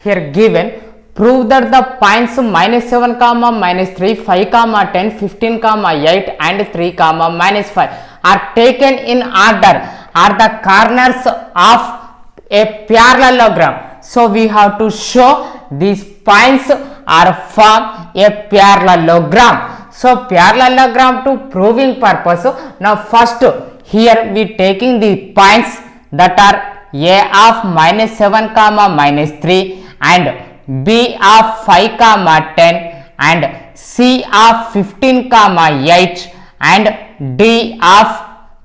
here given, prove that the points minus 7 comma minus 3 5 comma 10 15 comma 8 and 3 comma minus 5 are taken in order are the corners of a parallelogram. So we have to show these points are from a parallelogram. So parallelogram to proving purpose, now first here we taking the points that are a of minus 7 comma minus 3 and b of 5 comma 10 and c of 15 comma 8 and d of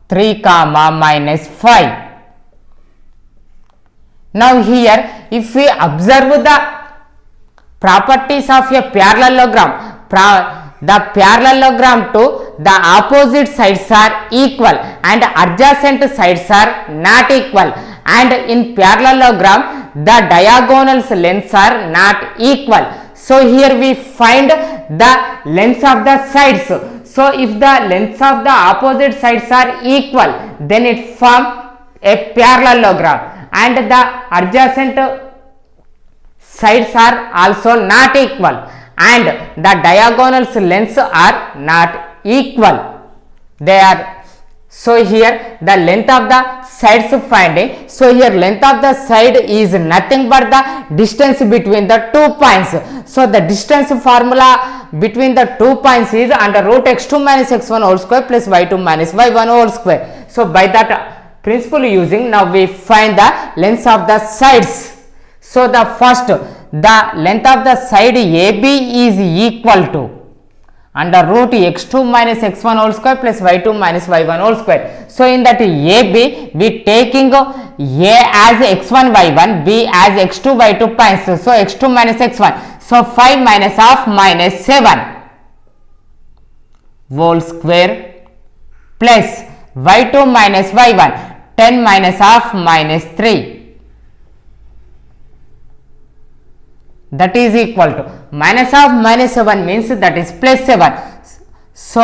3 comma minus 5. Now here if we observe the properties of a parallelogram, the parallelogram to the opposite sides are equal and adjacent sides are not equal, and in parallelogram the diagonals lengths are not equal. So here we find the lengths of the sides. So if the lengths of the opposite sides are equal, then it forms a parallelogram, and the adjacent sides are also not equal and the diagonals lengths are not equal. They are, so here the length of the sides finding. So here length of the side is nothing but the distance between the 2 points. So the distance formula between the 2 points is under root x2 minus x1 whole square plus y2 minus y1 whole square. So by that principle using, now we find the lengths of the sides. So the first, the length of the side AB is equal to under root x2 minus x1 whole square plus y2 minus y1 whole square. So in that AB we taking A as x1 y1, B as x2 y2 points. So x2 minus x1, so 5 minus half minus 7 whole square plus y2 minus y1, 10 minus half minus 3, that is equal to minus half minus 7 means that is plus 7. So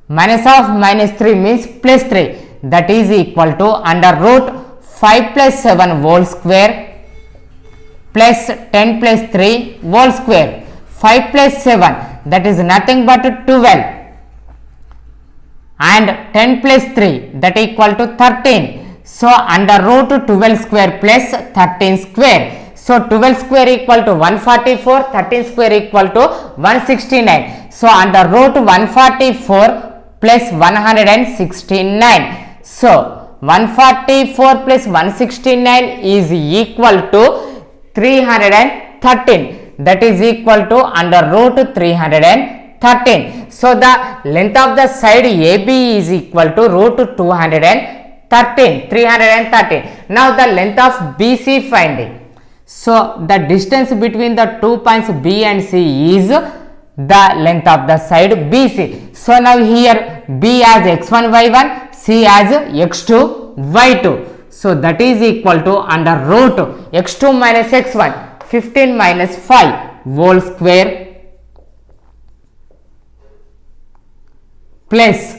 minus half minus 3 means plus 3, that is equal to under root 5 plus 7 whole square plus 10 plus 3 whole square. 5 plus 7, that is nothing but 12, and 10 plus 3, that equal to 13. So under root 12 square plus 13 square. So 12 square equal to 144, 13 square equal to 169. So under root 144 plus 169. So 144 plus 169 is equal to 313, that is equal to under root 313. So the length of the side AB is equal to root 313. Now the length of BC finding. So the distance between the 2 points B and C is the length of the side BC. So now here B as x1 y1, C as x2 y2. So that is equal to under root x2 minus x1, 15 minus 5 whole square plus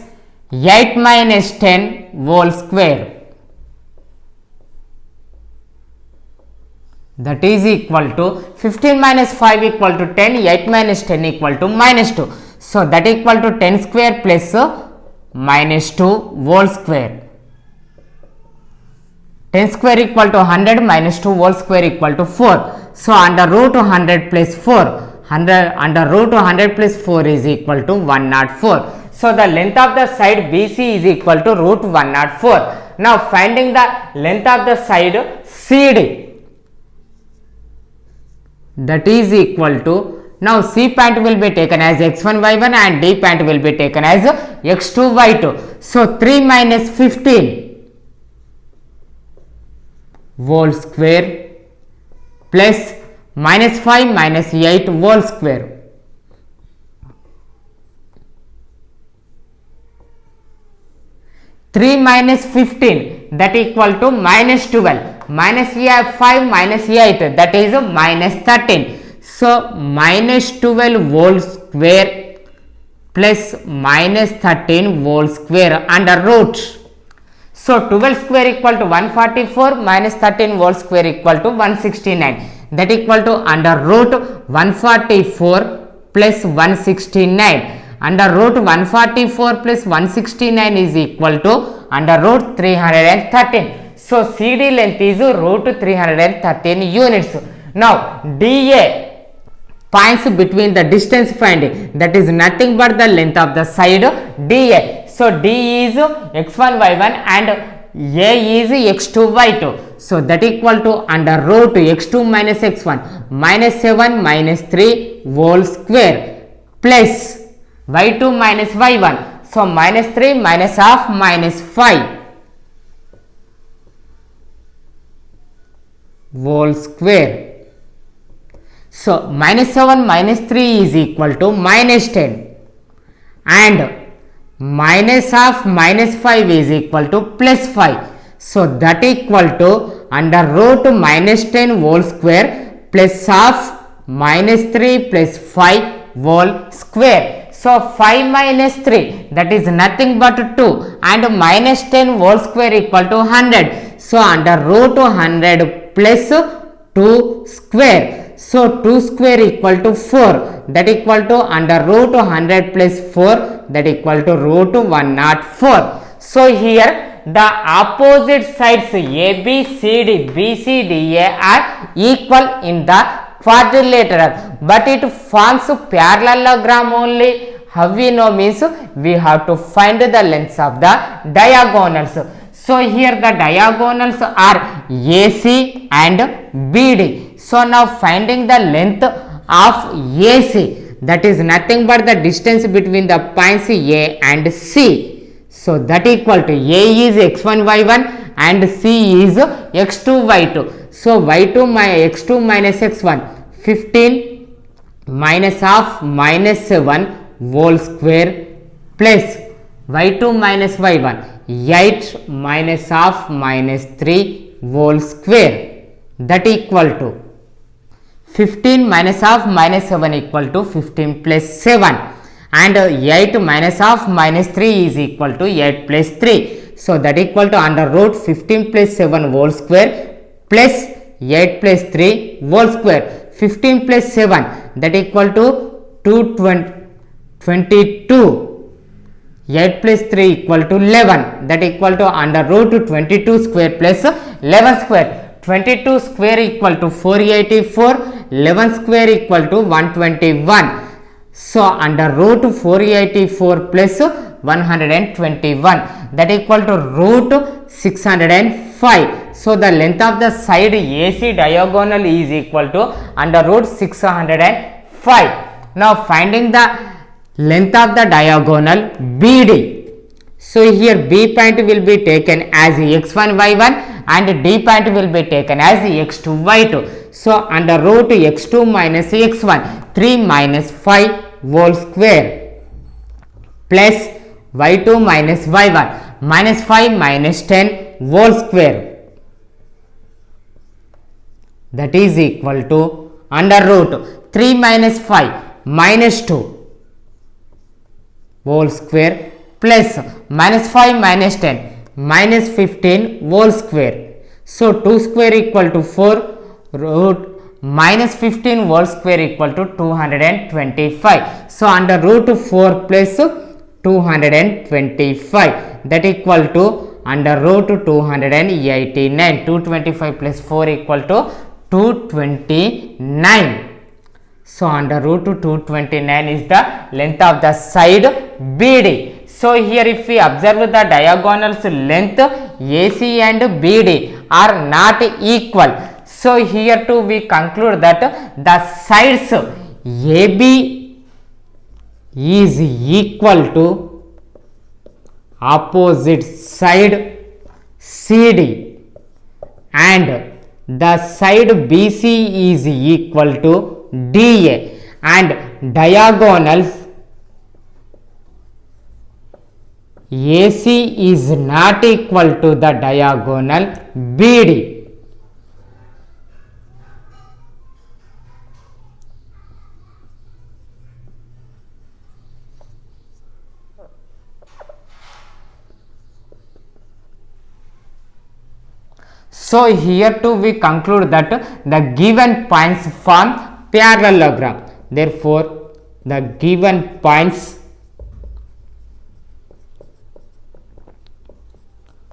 8 minus 10 whole square, that is equal to 15 minus 5 equal to 10, 8 minus 10 equal to minus 2. So that equal to 10 square plus minus 2 whole square. 10 square equal to 100 minus 2 whole square equal to 4. So under root 100 plus 4, under root 100 plus 4 is equal to 104. So the length of the side BC is equal to root 104. Now finding the length of the side CD, that is equal to, now C point will be taken as x1 y1 and D point will be taken as x2 y2. So 3 minus 15 whole square plus minus 5 minus 8 whole square. Three minus 15, that equal to minus 12, minus 5 minus 8, that is minus 13. So minus 12 whole square plus minus 13 whole square under root. So 12 square equal to 144 minus 13 whole square equal to 169. that equal to under root 144 plus 169. Under root 144 plus 169 is equal to under root 313. So CD length is root 313 units. Now DA, points between the distance finding, that is nothing but the length of the side DA. So D is x1 y1 and A is x2 y2. So that equal to under root x2 minus x1 minus 7 minus 3 whole square plus y2 minus y1. So minus 3 minus half minus 5 whole square. So minus 7 minus 3 is equal to minus 10 and minus half minus 5 is equal to plus 5. So that equal to under root minus 10 whole square plus half minus 3 plus 5 whole square. So 5 minus 3, that is nothing but 2, and minus 10 whole square equal to 100. So under root 100 plus 2 square. So 2 square equal to 4, that equal to under root 100 plus 4, that equal to root 104. So here the opposite sides AB, CD, BC, DA are equal in the quadrilateral, but it forms parallelogram only. How we know means we have to find the lengths of the diagonals. So here the diagonals are AC and BD. So now finding the length of AC, that is nothing but the distance between the points A and C. So that equal to A is x1 y1 and C is x2 y2. So y2 x2 minus x1 15 minus half minus 7 whole square plus y2 minus y1 8 minus half minus 3 whole square, that equal to 15 minus half minus 7 equal to 15 plus 7 and 8 minus half minus 3 is equal to 8 plus 3. So that equal to under root 15 plus 7 whole square plus 8 plus 3 whole square. 15 plus 7, that equal to 22. 8 plus 3 equal to 11, that equal to under root 22 square plus 11 square. 22 square equal to 484, 11 square equal to 121. So under root 484 plus 121, that equal to root 605. So the length of the side AC diagonal is equal to under root 605. Now finding the length of the diagonal BD. So here B point will be taken as x1 y1 and D point will be taken as x2 y2. So under root x2 minus x1 3 minus 5 whole square plus y2 minus y1 minus 5 minus 10 whole square, that is equal to under root 3 minus 5 minus 2 whole square plus minus 5 minus 10 minus 15 whole square. So 2 square equal to 4, root minus 15 whole square equal to 225. So under root 4 plus 225, that equal to under root 289. 225 plus 4 equal to 229. So under root 229 is the length of the side BD. So here if we observe the diagonals length AC and BD are not equal. So here too we conclude that the sides AB is equal to opposite side CD and the side BC is equal to DA and diagonals AC is not equal to the diagonal BD. So here too we conclude that the given points form parallelogram. Therefore, the given points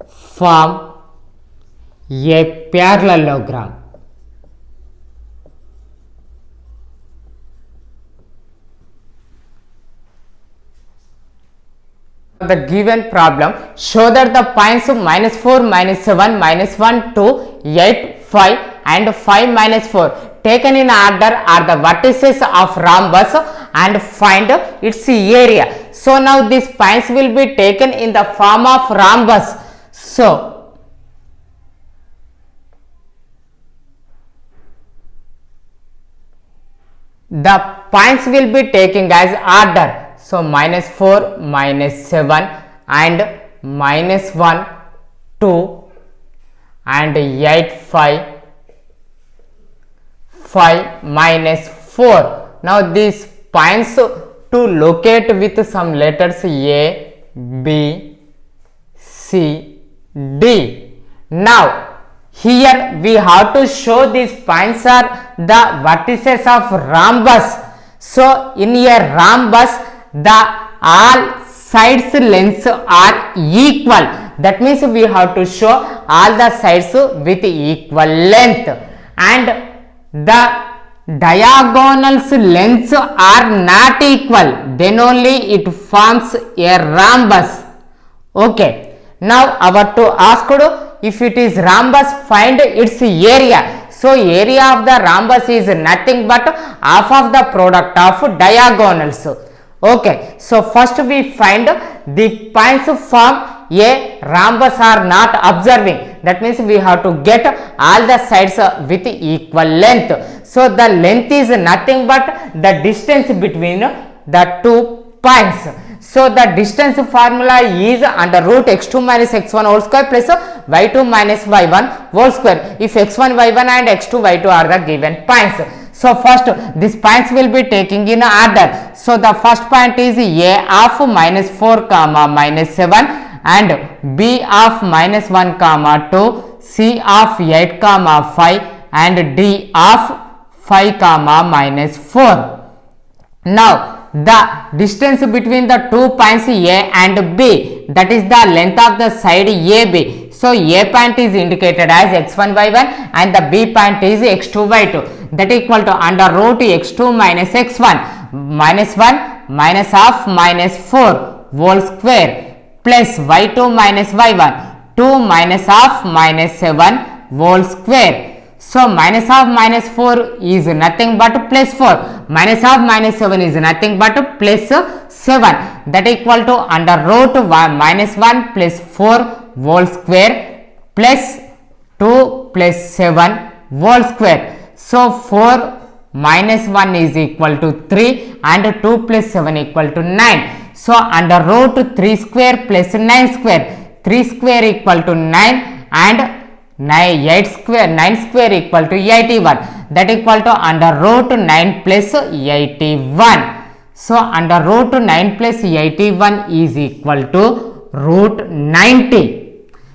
form a parallelogram. The given problem, show that the points -4, -7, -1, 2, 8, 5 and 5 -4 taken in order are the vertices of rhombus and find its area. So now these points will be taken in the form of rhombus. So the points will be taken as order. So -4, -7 and -1, 2 and 8, 5, 5 -4. Now these points to locate with some letters A, B, C, D. Now here we have to show these points are the vertices of rhombus. So in a rhombus, the all sides lengths are equal. That means we have to show all the sides with equal length, and the diagonals lengths are not equal, then only it forms a rhombus. Okay, now our to asked, if it is rhombus, find its area. So area of the rhombus is nothing but half of the product of diagonals. Okay, so first we find the points form a rhombus are not observing. That means we have to get all the sides with equal length. So the length is nothing but the distance between the 2 points. So the distance formula is under root x2 minus x1 whole square plus y2 minus y1 whole square, if x1 y1 and x2 y2 are the given points. So first these points will be taking in order. So the first point is A of -4 comma -7 and B of -1 comma 2, C of 8 comma 5 and D of 5 comma -4. Now the distance between the 2 points A and B, that is the length of the side AB. So A point is indicated as x1 y1 and the B point is x2 y2. That equal to under root x2 minus x1 minus 1 minus half minus 4 whole square plus y2 minus y1 2 minus half minus 7 whole square. So minus half minus 4 is nothing but plus 4, minus half minus 7 is nothing but plus 7. That equal to under root minus 1 plus 4 whole square plus 2 plus 7 whole square. So 4 minus 1 is equal to 3 and 2 plus 7 equal to 9. So under root 3 square plus 9 square, 3 square equal to 9 and 9 square equal to 81. That equal to under root 9 plus 81. So under root 9 plus 81 is equal to root 90.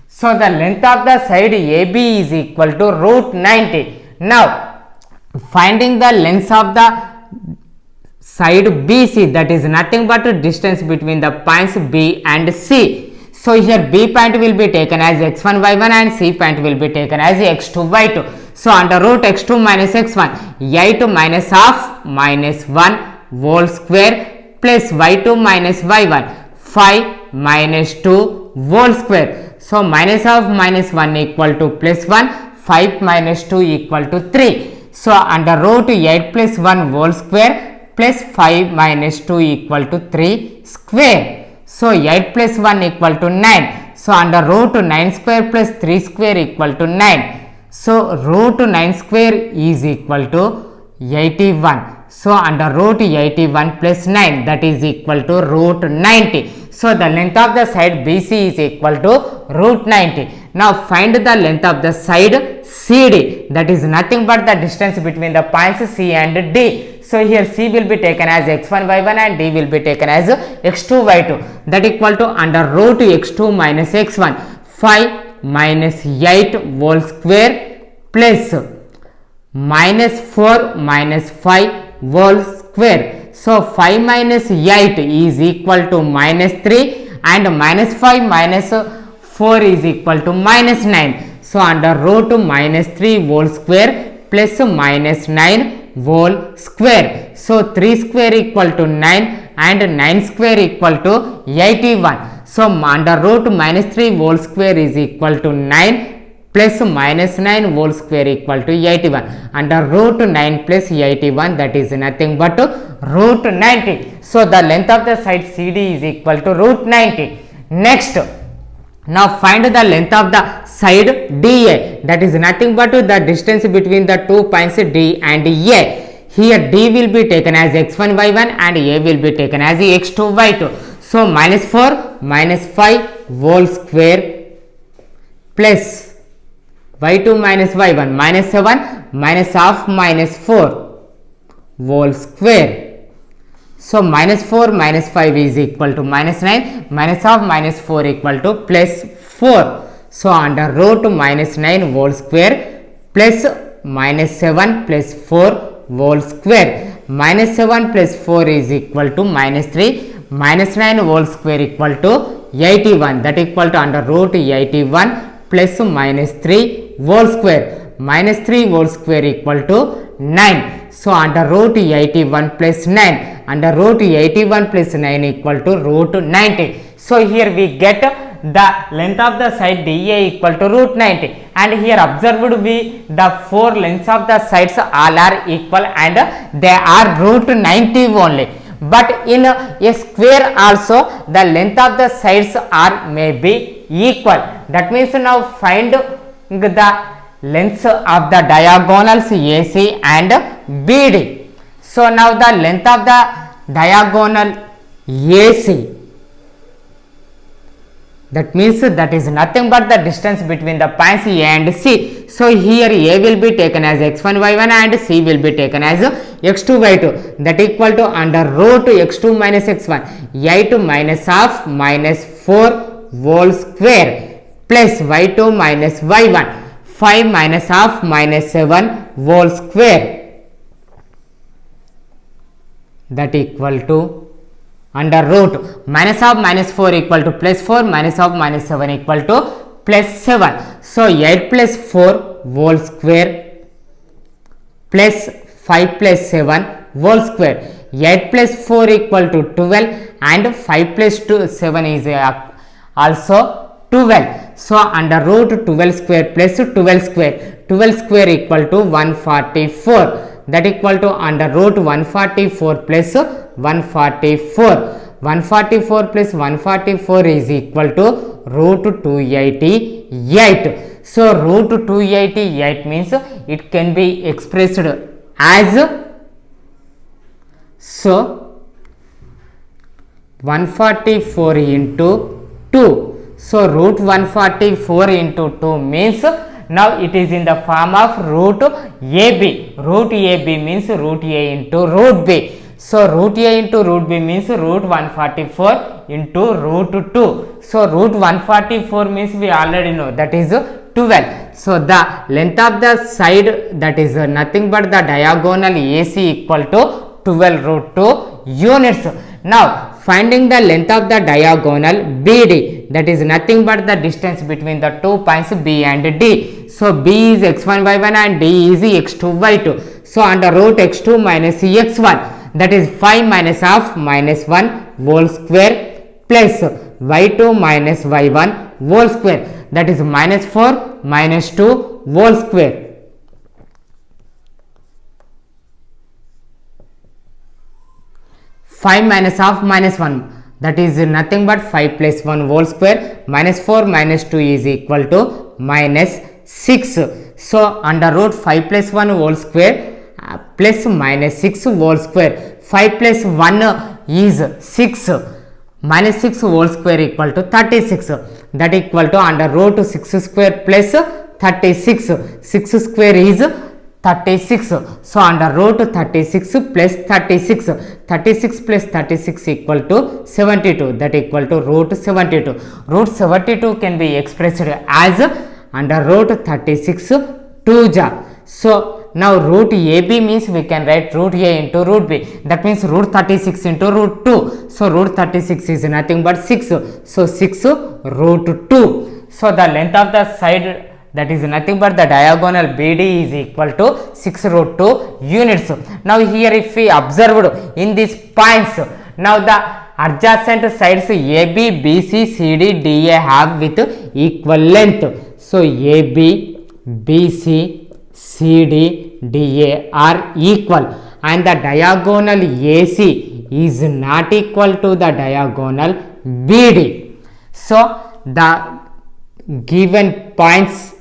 So the length of the side AB is equal to root 90. Now finding the length of the side BC, that is nothing but distance between the points B and C. So here B point will be taken as x1 y1 and C point will be taken as x2 y2. So under root x2 minus x1, 8 minus half minus 1 whole square plus y2 minus y1, 5 minus 2 whole square. So minus half minus 1 equal to plus 1, 5 minus 2 equal to 3. So under root 8 plus 1 whole square plus 5 minus 2 equal to 3 square. So 8 plus 1 equal to 9. So under root 9 square plus 3 square equal to 9. So root 9 square is equal to 81. So under root 81 plus 9, that is equal to root 90. So the length of the side BC is equal to root 90. Now find the length of the side CD, that is nothing but the distance between the points C and D. So here C will be taken as x1 y1 and D will be taken as x2 y2. That equal to under root x2 minus x1, 5 minus 8 whole square plus minus 4 minus 5 whole square. So 5 minus 8 is equal to minus 3 and minus 5 minus 4 is equal to minus 9. So under root minus 3 whole square plus minus 9 whole square. So 3 square equal to 9 and 9 square equal to 81. So under root minus 3 whole square is equal to 9 plus minus 9 whole square equal to 81. Under root 9 plus 81, that is nothing but root 90. So the length of the side CD is equal to root 90. Next, now find the length of the side DA, that is nothing but the distance between the 2 points D and A. Here D will be taken as x1 y1 and A will be taken as x2 y2. So minus 4 minus 5 whole square plus y2 minus y1 minus 7 minus half minus 4 whole square. So minus 4 minus 5 is equal to minus 9 minus half minus 4 equal to plus 4. So under root minus 9 whole square plus minus 7 plus 4 whole square. Minus 7 plus 4 is equal to minus 3 minus 9 whole square equal to 81, that equal to under root 81 plus minus 3 whole square. Minus 3 whole square equal to 9. So under root 81 plus 9, under root 81 plus 9 equal to root 90. So here we get the length of the side DA equal to root 90, and here observed we the 4 lengths of the sides all are equal and they are root 90 only. But in a square also the length of the sides are may be equal. That means now find the lengths of the diagonals AC and BD. So now the length of the diagonal AC, that means that is nothing but the distance between the points A and C. So here A will be taken as x1 y1 and C will be taken as x2 y2, that equal to under root x2 minus x1 8 minus half minus 4 whole square plus y2 minus y1 5 minus half minus 7 whole square, that equal to under root minus half minus 4 equal to plus 4 minus half minus 7 equal to plus 7. So 8 plus 4 whole square plus 5 plus 7 whole square. 8 plus 4 equal to 12 and 5 plus 7 is also 12. So under root 12 square plus 12 square, 12 square equal to 144, that equal to under root 144 plus 144. 144 plus 144 is equal to root 288. So root 288 means it can be expressed as, so 144 into 2. So root 144 into 2 means now it is in the form of root AB. Root AB means root A into root B. So root A into root B means root 144 into root 2. So root 144 means we already know that is 12. So the length of the side, that is nothing but the diagonal AC equal to 12 root 2 units. Now finding the length of the diagonal BD, that is nothing but the distance between the 2 points B and D. So B is x1 y1 and D is x2 y2. So under root x2 minus x1, that is 5 minus half minus 1 whole square plus y2 minus y1 whole square, that is minus 4 minus 2 whole square. Five minus half minus 1, that is nothing but 5 plus 1 whole square, minus 4 minus 2 is equal to minus 6. So under root 5 plus 1 whole square plus minus 6 whole square. 5 plus 1 is 6, minus 6 whole square equal to 36, that equal to under root 6 square plus 36. 6 square is 36. So under root 36 plus 36, 36 plus 36 equal to 72, that equal to root 72. Root 72 can be expressed as under root 36 2 ja. So now root AB means we can write root A into root B, that means root 36 into root 2. So root 36 is nothing but 6, so 6 root 2. So the length of the side, that is nothing but the diagonal BD is equal to 6 root 2 units. Now here if we observed in these points, now the adjacent sides AB, BC, CD, DA have with equal length. So AB, BC, CD, DA are equal, and the diagonal AC is not equal to the diagonal BD. So the given points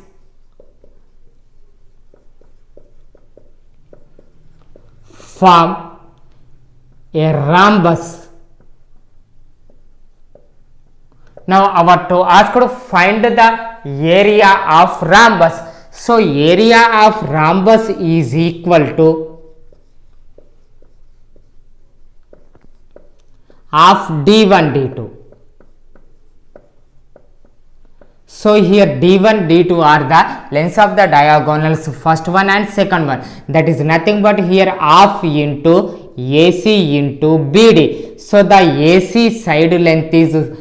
form a rhombus. Now our to ask to find the area of rhombus. So area of rhombus is equal to half d1 d2. So here d1 d2 are the lengths of the diagonals, first one and second one, that is nothing but here half into AC into BD. So the AC side length is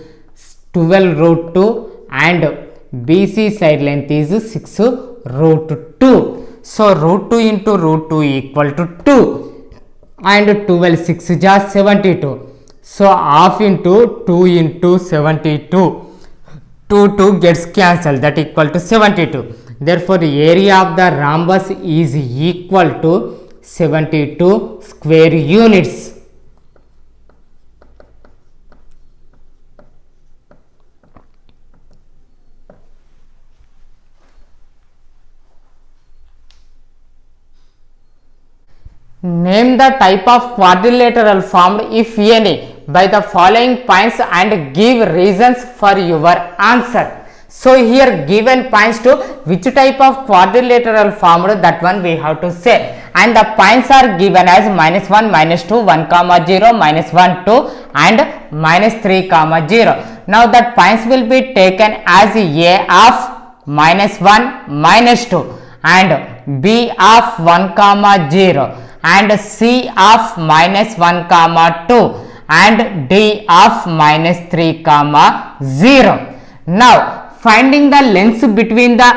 12 root 2 and BC side length is 6 root 2. So root 2 into root 2 equal to 2 and 12 6 is 72. So half into 2 into 72. 2 gets cancelled, that equal to 72. Therefore the area of the rhombus is equal to 72 square units. Name the type of quadrilateral formed, if any, by the following points and give reasons for your answer. So here given points to which type of quadrilateral formed, that one we have to say, and the points are given as -1, -2, 1, 0, -1, 2 and -3, 0. Now that points will be taken as A of -1, -2 and B of 1, 0 and C of -1, 2 and D of -3, 0. Now finding the lengths between the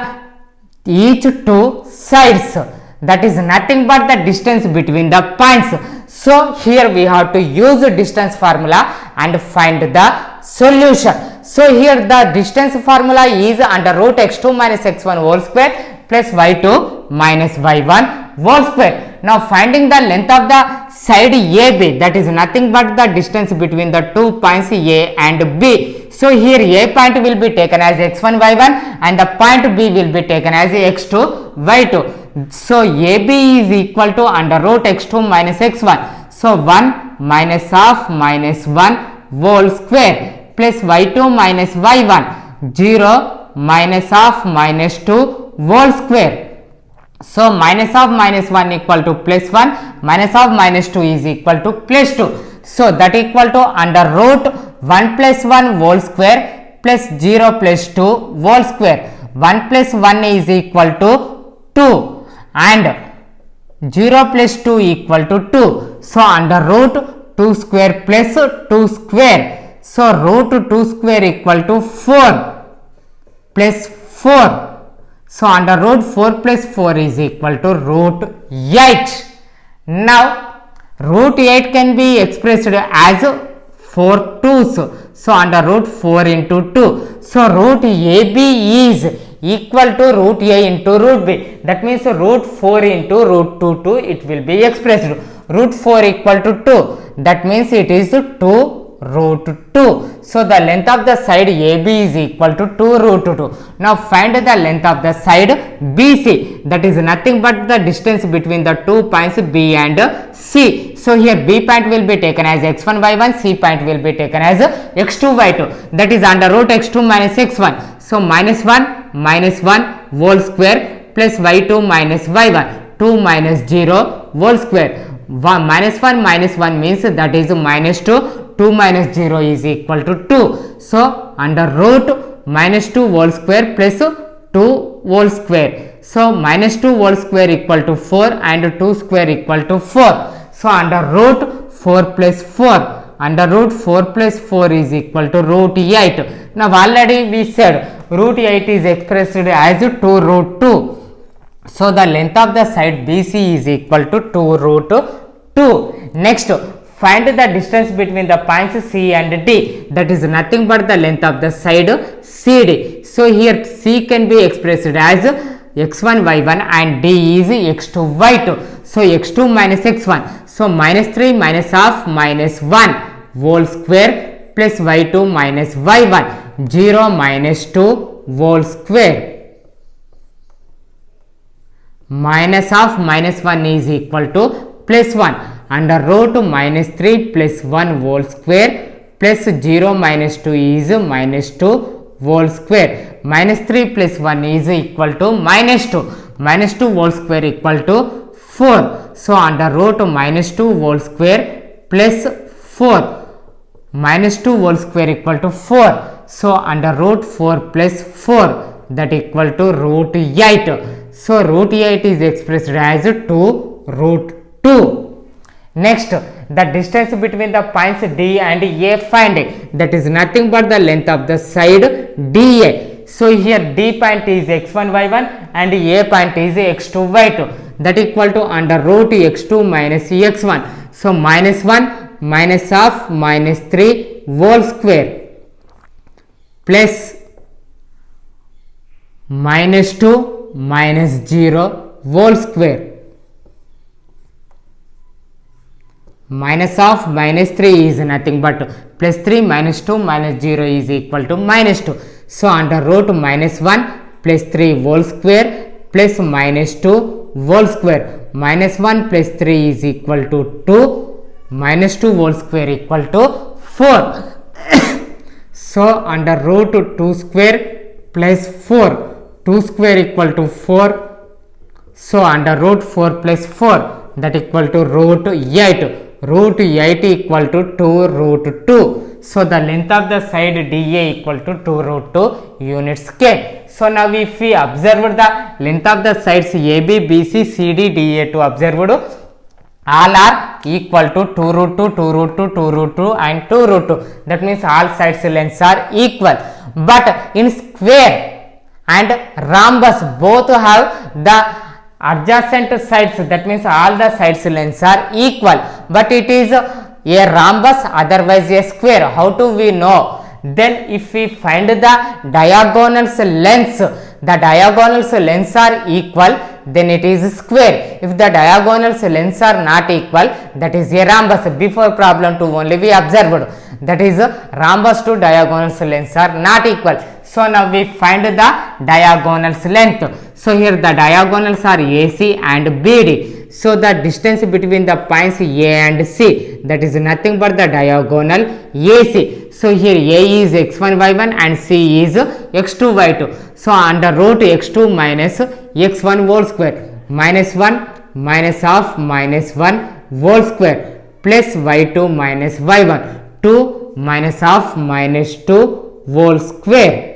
each two sides, that is nothing but the distance between the points. So here we have to use distance formula and find the solution. So here the distance formula is under root x2 minus x1 whole square plus y2 minus y1 whole square. Now finding the length of the side AB, that is nothing but the distance between the 2 points A and B. So here A point will be taken as x1 y1 and the point B will be taken as x2 y2. So AB is equal to under root x2 minus x1. So 1 minus half minus 1 whole square plus y2 minus y1, 0 minus half minus 2 whole square. So minus half minus 1 equal to plus 1, minus half minus 2 is equal to plus 2. So that equal to under root 1 plus 1 whole square plus 0 plus 2 whole square. 1 plus 1 is equal to 2 and 0 plus 2 equal to 2. So under root 2 square plus 2 square. So root 2 square equal to 4 plus 4. So under root 4 plus 4 is equal to root 8. Now root 8 can be expressed as 4 twos. So under root 4 into 2. So root AB is equal to root A into root B. That means root 4 into root 2 it will be expressed. Root 4 equal to 2. That means it is 2 root 2. So the length of the side AB is equal to 2 root 2. Now find the length of the side BC, that is nothing but the distance between the 2 points B and C. So here B point will be taken as x1 y1, C point will be taken as x2 y2, that is under root x2 minus x1. So minus 1 whole square plus y2 minus y1, 2 2 minus 0 whole square. Minus 1 minus 1 means that is minus 2. 2 minus 0 is equal to 2. So under root minus 2 whole square plus 2 whole square. So minus 2 whole square equal to 4 and 2 square equal to 4. So under root 4 plus 4. Under root 4 plus 4 is equal to root 8. Now already we said root 8 is expressed as 2 root 2. So the length of the side BC is equal to 2 root 2. Next, find the distance between the points C and D. That is nothing but the length of the side CD. So here C can be expressed as x1 y1 and D is x2 y2. So x2 minus x1. So minus 3 minus half minus 1 whole square plus y2 minus y1. 0 minus 2 whole square. Minus half minus 1 is equal to plus 1. Under root minus 3 plus 1 whole square plus 0 minus 2 is minus 2 whole square. Minus 3 plus 1 is equal to minus 2. Minus 2 whole square equal to 4. So under root minus 2 whole square plus 4. Minus 2 whole square equal to 4. So under root 4 plus 4 that equal to root 8. So root 8 is expressed as 2 root 2. Next, the distance between the points D and A find. That is nothing but the length of the side DA. So here D point is x1 y1 and A point is x2 y2. That equal to under root x2 minus x1. So minus 1 minus half minus 3 whole square plus minus 2 minus 0 whole square. Minus of minus 3 is nothing but plus 3 minus 2 minus 0 is equal to minus 2. So under root minus 1 plus 3 whole square plus minus 2 whole square. Minus 1 plus 3 is equal to 2. Minus 2 whole square equal to 4. So under root 2 square plus 4. 2 square equal to 4. So under root 4 plus 4 that equal to root 8. Root 8 equal to 2 root 2. So the length of the side DA equal to 2 root 2 units K. So now if we observe the length of the sides AB, BC, CD, DA to observe, all are equal to 2 root 2, 2 root 2, 2 root 2 and 2 root 2. That means all sides lengths are equal. But in square and rhombus both have the adjacent sides, that means all the sides lengths are equal, but it is a rhombus otherwise a square. How do we know? Then if we find the diagonals lengths, the diagonals lengths are equal, then it is square. If the diagonals lengths are not equal, that is a rhombus. Before problem 2 only we observed, that is rhombus to diagonals lengths are not equal. So now we find the diagonals length. So here the diagonals are AC and BD. So the distance between the points A and C, that is nothing but the diagonal AC. So here A is x1 y1 and C is x2 y2. So under root x2 minus x1 whole square minus 1 minus half minus 1 whole square plus y2 minus y1. 2 minus half minus 2 whole square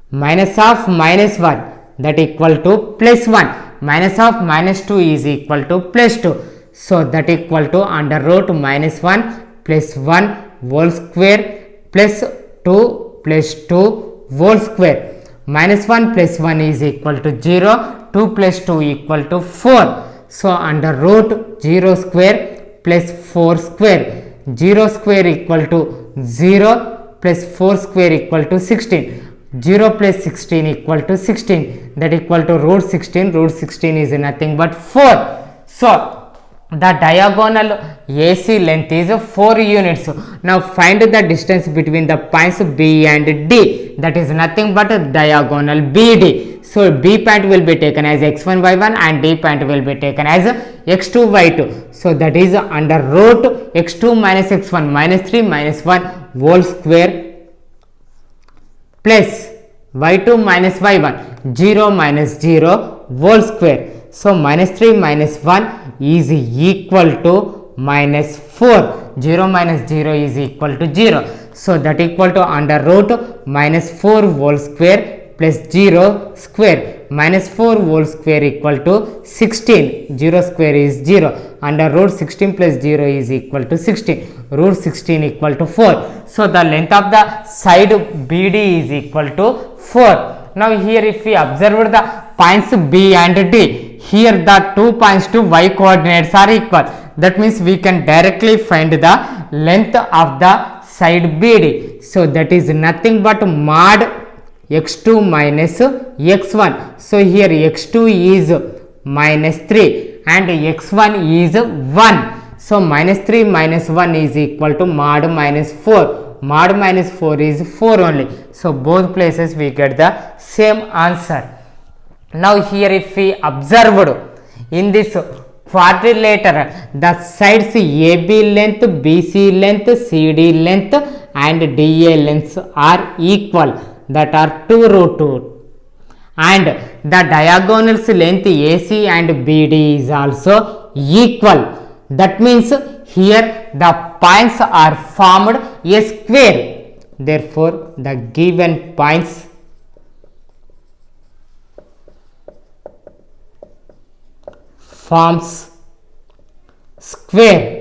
minus half minus 1 that equal to plus 1. Minus of minus 2 is equal to plus 2. So that equal to under root minus 1 plus 1 whole square plus 2 plus 2 whole square. Minus 1 plus 1 is equal to 0. 2 plus 2 equal to 4. So under root 0 square plus 4 square. 0 square equal to 0 plus 4 square equal to 16. 0 plus 16 equal to 16, that equal to root 16. Root 16 is nothing but 4. So the diagonal AC length is 4 units. Now find the distance between the points B and D, that is nothing but diagonal BD. So B point will be taken as x1 y1 and D point will be taken as x2 y2. So that is under root x2 minus x1 minus 3 minus 1 whole square plus y2 minus y1 0 minus 0 whole square. So minus 3 minus 1 is equal to minus 4. 0 minus 0 is equal to 0. So that equal to under root minus 4 whole square plus 0 square. Minus 4 whole square equal to 16. 0 square is 0. Under root 16 plus 0 is equal to 16. Root 16 equal to 4. So the length of the side BD is equal to 4. Now here if we observe the points B and D, here the 2 points to y coordinates are equal. That means we can directly find the length of the side BD. So that is nothing but mod x2 minus x1. So here x2 is minus 3 and x1 is 1. So minus 3 minus 1 is equal to mod minus 4. Mod minus 4 is 4 only. So both places we get the same answer. Now here if we observed in this quadrilateral, the sides AB length, BC length, CD length and DA lengths are equal, that are 2 root 2, and the diagonals length AC and BD is also equal. That means here the points are formed a square. Therefore the given points forms square.